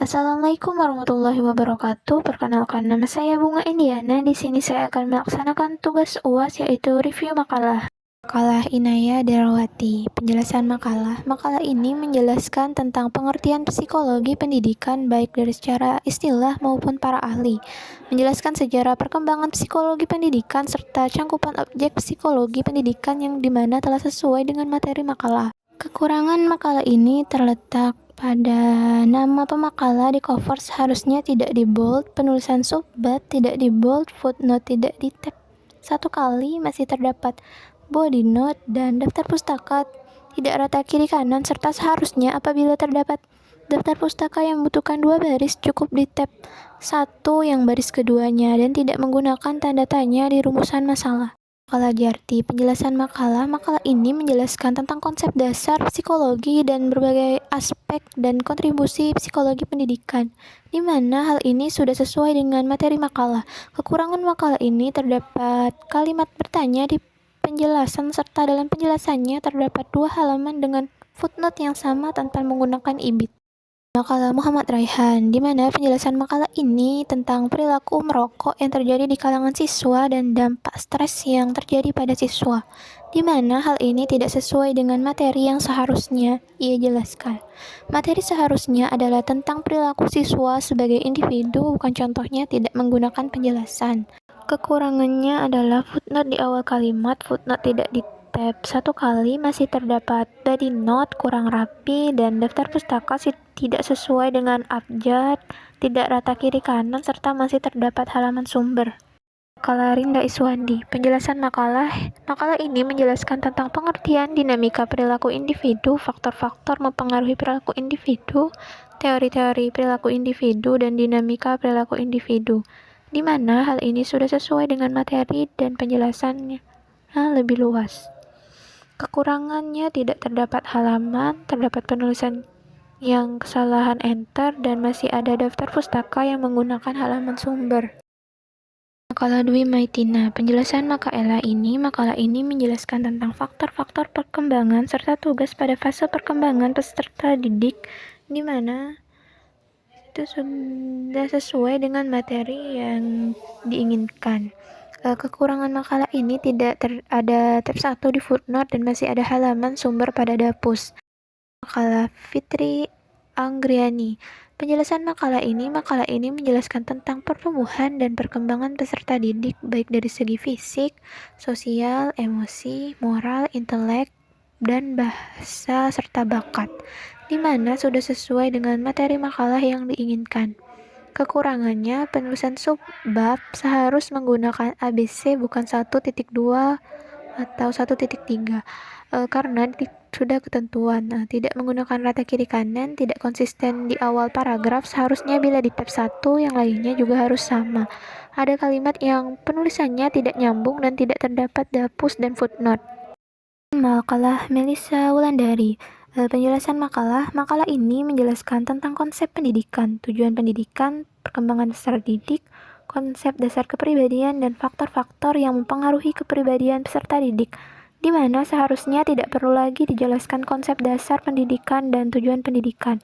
Assalamualaikum warahmatullahi wabarakatuh. Perkenalkan, nama saya Bunga Indiana. Di sini saya akan melaksanakan tugas UAS yaitu review makalah. Makalah Inaya Darawati. Penjelasan makalah. Makalah ini menjelaskan tentang pengertian psikologi pendidikan baik dari secara istilah maupun para ahli. Menjelaskan sejarah perkembangan psikologi pendidikan serta cangkupan objek psikologi pendidikan yang dimana telah sesuai dengan materi makalah. Kekurangan makalah ini terletak pada nama pemakalah di cover seharusnya tidak di bold, penulisan subbab tidak di bold, footnote tidak di tab satu kali, masih terdapat body note dan daftar pustaka tidak rata kiri kanan, serta seharusnya apabila terdapat daftar pustaka yang membutuhkan 2 baris cukup di tab 1 yang baris keduanya dan tidak menggunakan tanda tanya di rumusan masalah. Makalah Jarti. Penjelasan makalah. Makalah ini menjelaskan tentang konsep dasar psikologi dan berbagai aspek dan kontribusi psikologi pendidikan, di mana hal ini sudah sesuai dengan materi makalah. Kekurangan makalah ini terdapat kalimat bertanya di penjelasan serta dalam penjelasannya terdapat 2 halaman dengan footnote yang sama tanpa menggunakan ibid. Makalah Muhammad Raihan, di mana penjelasan makalah ini tentang perilaku merokok yang terjadi di kalangan siswa dan dampak stres yang terjadi pada siswa, di mana hal ini tidak sesuai dengan materi yang seharusnya ia jelaskan. Materi seharusnya adalah tentang perilaku siswa sebagai individu, bukan contohnya tidak menggunakan penjelasan. Kekurangannya adalah footnote di awal kalimat, footnote tidak di tab 1 kali, masih terdapat body note kurang rapi, dan daftar pustaka tidak sesuai dengan abjad, tidak rata kiri kanan, serta masih terdapat halaman sumber. Makalah Rinda Iswandi. Penjelasan makalah. Makalah ini menjelaskan tentang pengertian dinamika perilaku individu, faktor-faktor mempengaruhi perilaku individu, teori-teori perilaku individu, dan dinamika perilaku individu, di mana hal ini sudah sesuai dengan materi dan penjelasannya lebih luas. Kekurangannya tidak terdapat halaman, terdapat penulisan yang kesalahan enter, dan masih ada daftar pustaka yang menggunakan halaman sumber. Makalah Dwi Maitina. Penjelasan makalah ini menjelaskan tentang faktor-faktor perkembangan serta tugas pada fase perkembangan peserta didik, di mana itu sudah sesuai dengan materi yang diinginkan. Kekurangan makalah ini tidak ada tab 1 di footnote dan masih ada halaman sumber pada dapus. Makalah Fitri Anggriani. Penjelasan makalah ini menjelaskan tentang pertumbuhan dan perkembangan peserta didik baik dari segi fisik, sosial, emosi, moral, intelek, dan bahasa serta bakat, di mana sudah sesuai dengan materi makalah yang diinginkan. Kekurangannya, penulisan subbab seharus menggunakan ABC bukan 1.2 atau 1.3, karena sudah ketentuan. Tidak menggunakan rata kiri kanan, tidak konsisten di awal paragraf, seharusnya bila di tab 1 yang lainnya juga harus sama. Ada kalimat yang penulisannya tidak nyambung dan tidak terdapat dapus dan footnote. Makalah Melissa Wulandari. Penjelasan makalah ini menjelaskan tentang konsep pendidikan, tujuan pendidikan, perkembangan peserta didik, konsep dasar kepribadian, dan faktor-faktor yang mempengaruhi kepribadian peserta didik, di mana seharusnya tidak perlu lagi dijelaskan konsep dasar pendidikan dan tujuan pendidikan.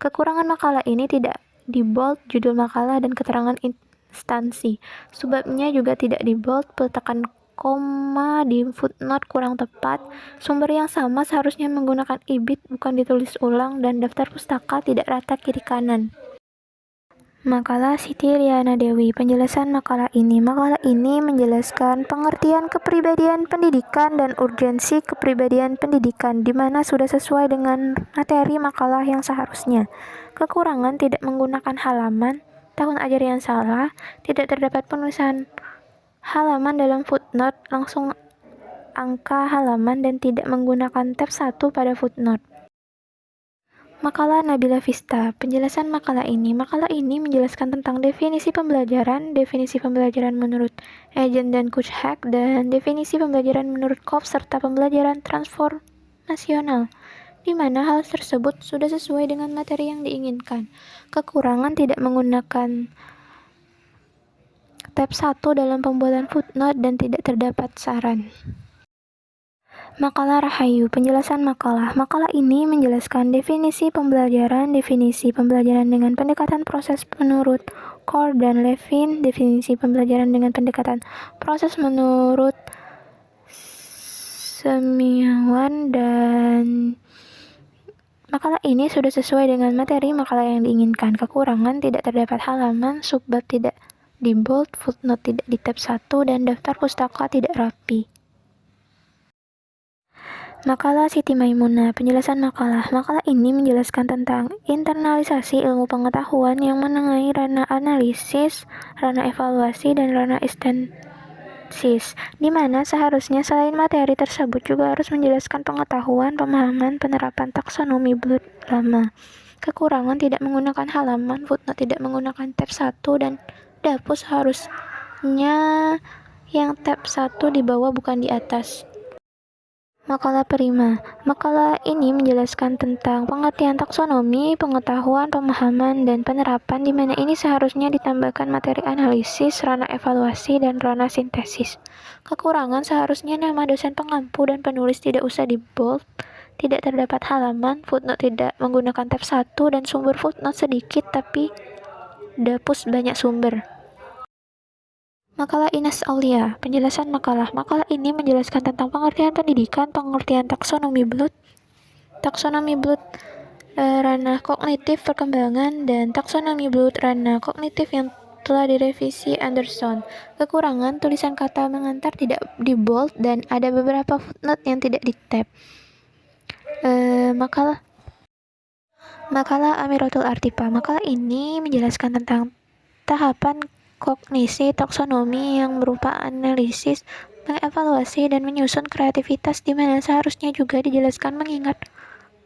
Kekurangan makalah ini tidak di bold judul makalah dan keterangan instansi. Subbabnya juga tidak di bold, peletakan koma di footnote kurang tepat, sumber yang sama seharusnya menggunakan ibid bukan ditulis ulang, dan daftar pustaka tidak rata kiri kanan. Makalah Siti Riana Dewi. Penjelasan makalah ini menjelaskan pengertian kepribadian pendidikan dan urgensi kepribadian pendidikan, di mana sudah sesuai dengan materi makalah yang seharusnya. Kekurangan tidak menggunakan halaman, tahun ajar yang salah, tidak terdapat penulisan halaman dalam footnote, langsung angka halaman, dan tidak menggunakan tab 1 pada footnote. Makalah Nabila Vista. Penjelasan makalah ini menjelaskan tentang definisi pembelajaran menurut Agent dan Kuchak, dan definisi pembelajaran menurut Kopp, serta pembelajaran transformasional, di mana hal tersebut sudah sesuai dengan materi yang diinginkan. Kekurangan tidak menggunakan tab 1 dalam pembuatan footnote dan tidak terdapat saran. Makalah Rahayu, penjelasan makalah. Makalah ini menjelaskan definisi pembelajaran dengan pendekatan proses menurut Core dan Levin, definisi pembelajaran dengan pendekatan proses menurut Semiawan, dan makalah ini sudah sesuai dengan materi makalah yang diinginkan. Kekurangan: tidak terdapat halaman, subbab tidak di bold, footnote tidak di tab 1, dan daftar pustaka tidak rapi. Makalah Siti Maimunah, penjelasan makalah. Makalah ini menjelaskan tentang internalisasi ilmu pengetahuan yang menengahi ranah analisis, ranah evaluasi, dan ranah ekstensis, di mana seharusnya selain materi tersebut juga harus menjelaskan pengetahuan, pemahaman, penerapan taksonomi Blood lama. Kekurangan: tidak menggunakan halaman, footnote tidak menggunakan tab 1, dan dapus harusnya yang tab 1 di bawah bukan di atas. Makalah Prima. Makalah ini menjelaskan tentang pengertian taksonomi, pengetahuan, pemahaman, dan penerapan, di mana ini seharusnya ditambahkan materi analisis, ranah evaluasi, dan ranah sintesis. Kekurangan: seharusnya nama dosen pengampu dan penulis tidak usah di bold, tidak terdapat halaman, footnote tidak menggunakan tab 1, dan sumber footnote sedikit tapi dapus banyak sumber. Makalah Ines Aulia, penjelasan makalah. Makalah ini menjelaskan tentang pengertian pendidikan, pengertian taksonomi Blood, ranah kognitif perkembangan, dan taksonomi Blood ranah kognitif yang telah direvisi Anderson. Kekurangan: tulisan kata mengantar tidak di bold dan ada beberapa footnote yang tidak di tab. Makalah Amiratul Artipa. Makalah ini menjelaskan tentang tahapan kognisi taksonomi yang berupa analisis, mengevaluasi, dan menyusun kreativitas, di mana seharusnya juga dijelaskan mengingat,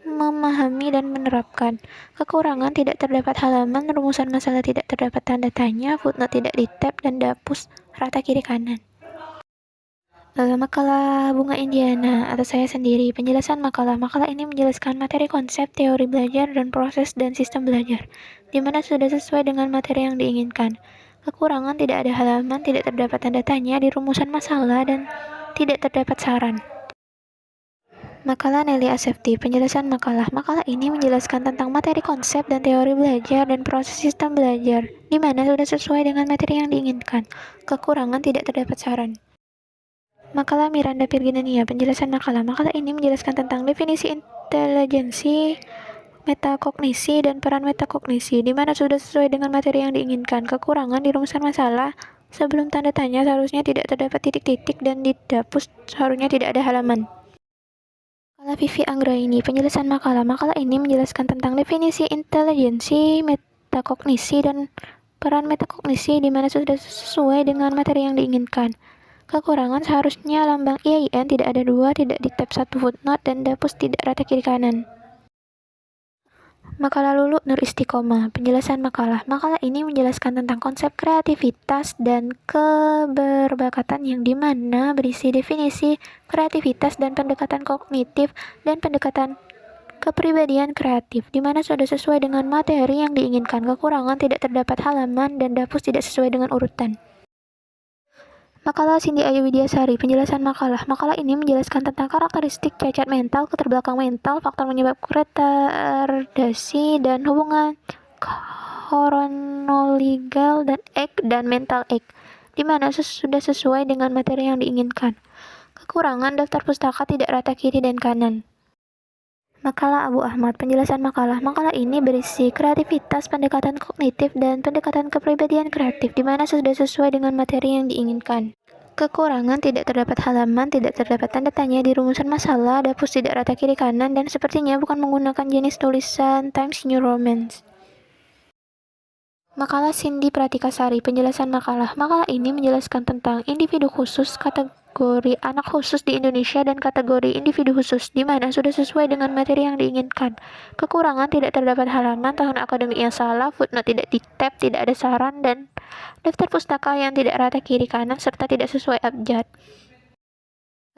memahami, dan menerapkan. Kekurangan: tidak terdapat halaman, rumusan masalah tidak terdapat tanda tanya, footnote tidak di tab, dan dapus rata kiri kanan. Makalah Bunga Indiana atau saya sendiri, penjelasan makalah. Makalah ini menjelaskan materi konsep, teori belajar, dan proses dan sistem belajar, di mana sudah sesuai dengan materi yang diinginkan. Kekurangan: tidak ada halaman, tidak terdapat tanda tanya di rumusan masalah, dan tidak terdapat saran. Makalah Nelly Asefti, penjelasan makalah. Makalah ini menjelaskan tentang materi konsep dan teori belajar dan proses sistem belajar, di mana sudah sesuai dengan materi yang diinginkan. Kekurangan: tidak terdapat saran. Makalah Miranda Virginia, penjelasan makalah. Makalah ini menjelaskan tentang definisi intelijensi, metakognisi, dan peran metakognisi, di mana sudah sesuai dengan materi yang diinginkan. Kekurangan: di rumusan masalah, sebelum tanda tanya seharusnya tidak terdapat titik-titik, dan di dapus seharusnya tidak ada halaman. Makalah Vivi Anggraini, penjelasan makalah. Makalah ini menjelaskan tentang definisi intelijensi, metakognisi, dan peran metakognisi, di mana sudah sesuai dengan materi yang diinginkan. Kekurangan: seharusnya lambang IAIN tidak ada 2, tidak di tab 1 footnote, dan dapus tidak rata kiri kanan. Makalah Lulu Nur Istiqomah, penjelasan makalah. Makalah ini menjelaskan tentang konsep kreativitas dan keberbakatan, yang dimana berisi definisi kreativitas dan pendekatan kognitif dan pendekatan kepribadian kreatif, di mana sudah sesuai dengan materi yang diinginkan. Kekurangan: tidak terdapat halaman, dan dapus tidak sesuai dengan urutan. Makalah Cindy Ayu Widiasari, penjelasan makalah. Makalah ini menjelaskan tentang karakteristik cacat mental, keterbelakang mental, faktor menyebab retardasi, dan hubungan chronological dan mental egg, di mana sudah sesuai dengan materi yang diinginkan. Kekurangan: daftar pustaka tidak rata kiri dan kanan. Makalah Abu Ahmad, penjelasan makalah. Makalah ini berisi kreativitas, pendekatan kognitif, dan pendekatan kepribadian kreatif, di mana sudah sesuai dengan materi yang diinginkan. Kekurangan: tidak terdapat halaman, tidak terdapat tanda tanya di rumusan masalah, dapus tidak rata kiri kanan, dan sepertinya bukan menggunakan jenis tulisan Times New Roman. Makalah Cindy Pratikasari, penjelasan makalah. Makalah ini menjelaskan tentang individu khusus, kategori anak khusus di Indonesia, dan kategori individu khusus, di mana sudah sesuai dengan materi yang diinginkan. Kekurangan: tidak terdapat halaman, tahun akademik yang salah, footnote tidak di tab, tidak ada saran, dan daftar pustaka yang tidak rata kiri kanan, serta tidak sesuai abjad.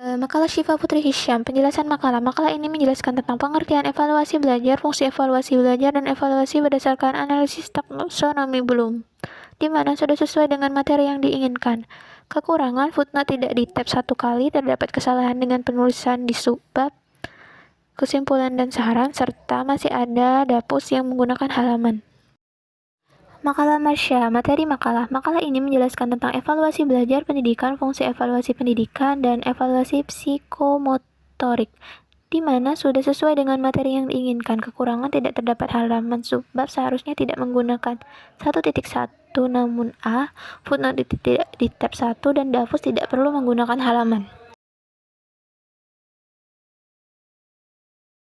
Makalah Syifa Putri Hisyam, penjelasan makalah. Makalah ini menjelaskan tentang pengertian evaluasi belajar, fungsi evaluasi belajar, dan evaluasi berdasarkan analisis taksonomi Bloom, di mana sudah sesuai dengan materi yang diinginkan. Kekurangan footnote tidak di tab 1 kali, terdapat kesalahan dengan penulisan di subbab, kesimpulan dan saran, serta masih ada dapus yang menggunakan halaman. Makalah Marsha, materi makalah. Makalah ini menjelaskan tentang evaluasi belajar pendidikan, fungsi evaluasi pendidikan, dan evaluasi psikomotorik, di mana sudah sesuai dengan materi yang diinginkan. Kekurangan tidak terdapat halaman subbab seharusnya tidak menggunakan 1.1, namun footnote di tab 1 dan dapus tidak perlu menggunakan halaman.